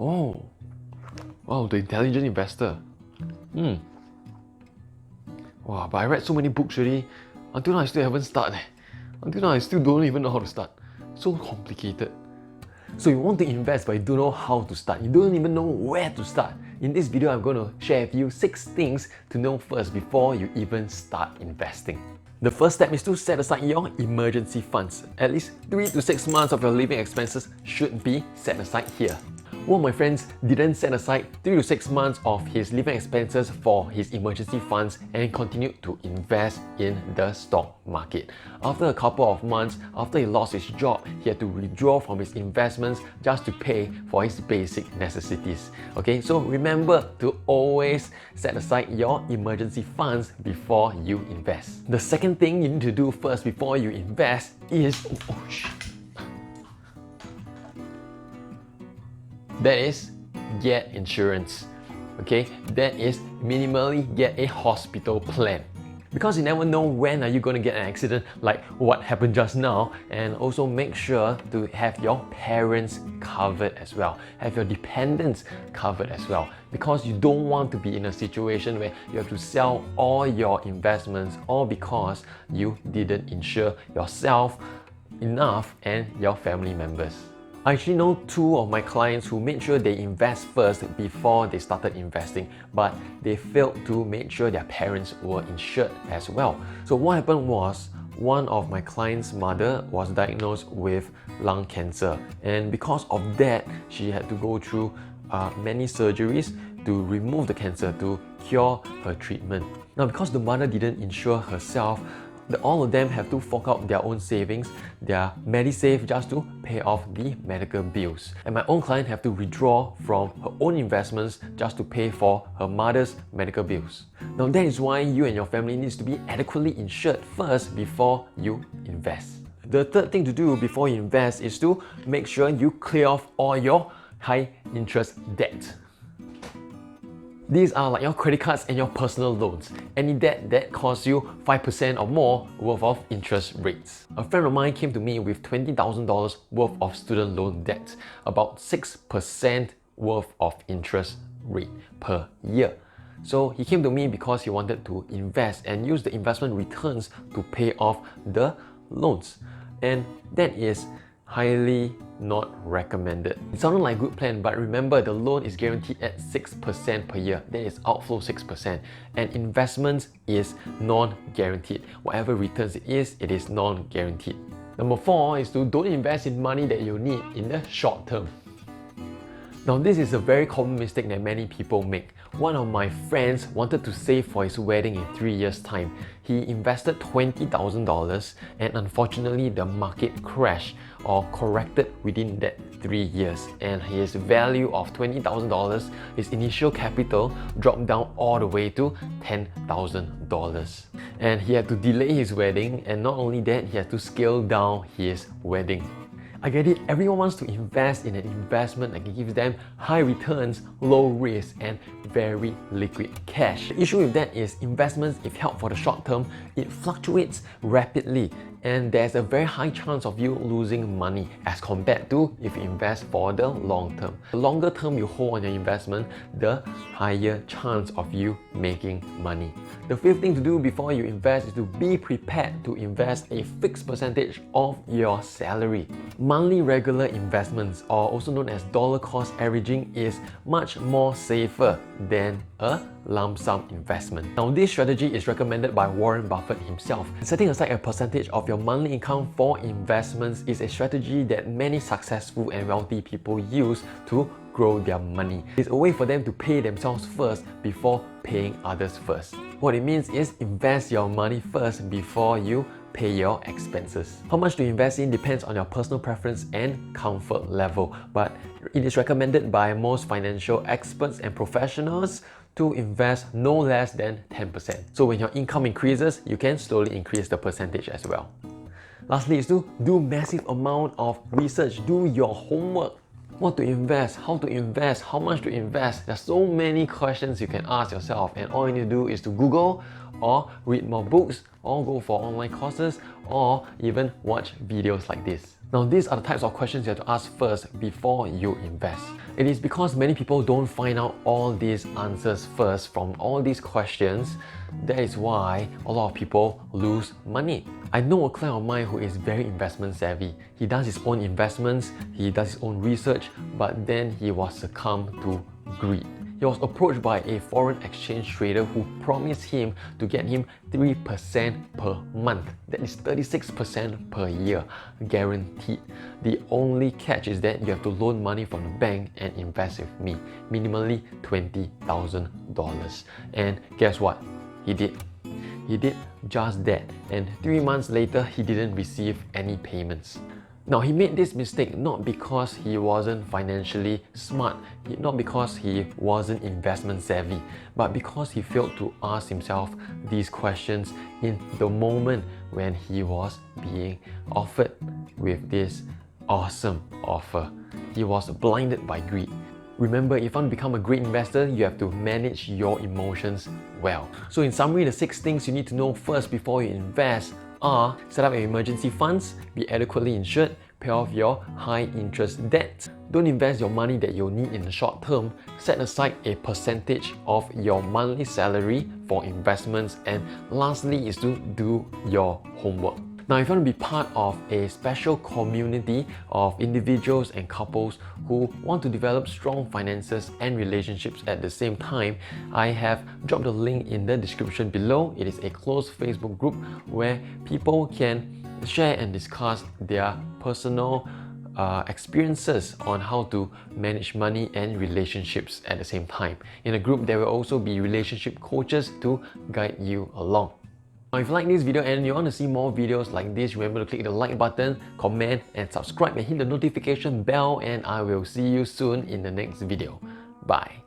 Oh, wow, the intelligent investor. Wow, but I read so many books already. Until now, I still haven't started. Until now, I still don't even know how to start. So complicated. So you want to invest but you don't know how to start. You don't even know where to start. In this video, I'm going to share with you 6 things to know first before you even start investing. The first step is to set aside your emergency funds. At least 3 to 6 months of your living expenses should be set aside here. One of my friends didn't set aside 3 to 6 months of his living expenses for his emergency funds and continued to invest in the stock market. After a couple of months, after he lost his job, he had to withdraw from his investments just to pay for his basic necessities. Okay, so remember to always set aside your emergency funds before you invest. The second thing you need to do first before you invest is that is get insurance. Okay, that is minimally get a hospital plan. Because you never know when are you going to get an accident like what happened just now, and also make sure to have your parents covered as well, have your dependents covered as well, because you don't want to be in a situation where you have to sell all your investments all because you didn't insure yourself enough and your family members. I actually know 2 of my clients who made sure they invest first before they started investing, but they failed to make sure their parents were insured as well. So what happened was, one of my client's mother was diagnosed with lung cancer, and because of that, she had to go through many surgeries to remove the cancer, to cure her treatment. Now, because the mother didn't insure herself, all of them have to fork out their own savings, their MediSave, just to pay off the medical bills. And my own client have to withdraw from her own investments just to pay for her mother's medical bills. Now that is why you and your family needs to be adequately insured first before you invest. The third thing to do before you invest is to make sure you clear off all your high interest debt. These are like your credit cards and your personal loans. Any debt that costs you 5% or more worth of interest rates. A friend of mine came to me with $20,000 worth of student loan debt, about 6% worth of interest rate per year. So he came to me because he wanted to invest and use the investment returns to pay off the loans. And that is highly not recommended. It sounded like a good plan, but remember the loan is guaranteed at 6% per year. That is outflow 6%. And investments is non-guaranteed. Whatever returns it is non-guaranteed. Number 4 is to don't invest in money that you need in the short term. Now this is a very common mistake that many people make. One of my friends wanted to save for his wedding in 3 years' time. He invested $20,000 and unfortunately the market crashed or corrected within that 3 years, and his value of $20,000, his initial capital, dropped down all the way to $10,000. And he had to delay his wedding, and not only that, he had to scale down his wedding. I get it, everyone wants to invest in an investment that gives them high returns, low risk, and very liquid cash. The issue with that is investments, if held for the short term, it fluctuates rapidly, and there's a very high chance of you losing money as compared to if you invest for the long term. The longer term you hold on your investment, the higher chance of you making money. The 5th thing to do before you invest is to be prepared to invest a fixed percentage of your salary. Monthly regular investments, or also known as dollar cost averaging, is much more safer than a lump sum investment. Now this strategy is recommended by Warren Buffett himself. Setting aside a percentage of your monthly income for investments is a strategy that many successful and wealthy people use to grow their money. It's a way for them to pay themselves first before paying others first. What it means is invest your money first before you pay your expenses. How much to invest in depends on your personal preference and comfort level, but it is recommended by most financial experts and professionals to invest no less than 10%. So when your income increases, you can slowly increase the percentage as well. Lastly is to do massive amount of research, do your homework. What to invest, how to invest, how much to invest. There's so many questions you can ask yourself, and all you need to do is to Google or read more books or go for online courses or even watch videos like this. Now, these are the types of questions you have to ask first before you invest. It is because many people don't find out all these answers first from all these questions. That is why a lot of people lose money. I know a client of mine who is very investment savvy. He does his own investments, he does his own research, but then he was succumbed to greed. He was approached by a foreign exchange trader who promised him to get him 3% per month. That is 36% per year, guaranteed. The only catch is that you have to loan money from the bank and invest with me, minimally $20,000. And guess what? He did. He did just that, and 3 months later, he didn't receive any payments. Now, he made this mistake not because he wasn't financially smart, not because he wasn't investment savvy, but because he failed to ask himself these questions in the moment when he was being offered with this awesome offer. He was blinded by greed. Remember, if you want to become a great investor, you have to manage your emotions well. So in summary, the 6 things you need to know first before you invest are: set up your emergency funds, be adequately insured, pay off your high interest debt. Don't invest your money that you'll need in the short term. Set aside a percentage of your monthly salary for investments. And lastly is to do your homework. Now, if you want to be part of a special community of individuals and couples who want to develop strong finances and relationships at the same time, I have dropped a link in the description below. It is a closed Facebook group where people can share and discuss their personal experiences on how to manage money and relationships at the same time. In the group, there will also be relationship coaches to guide you along. Now, if you like this video and you want to see more videos like this, remember to click the like button, comment and subscribe and hit the notification bell, and I will see you soon in the next video. Bye.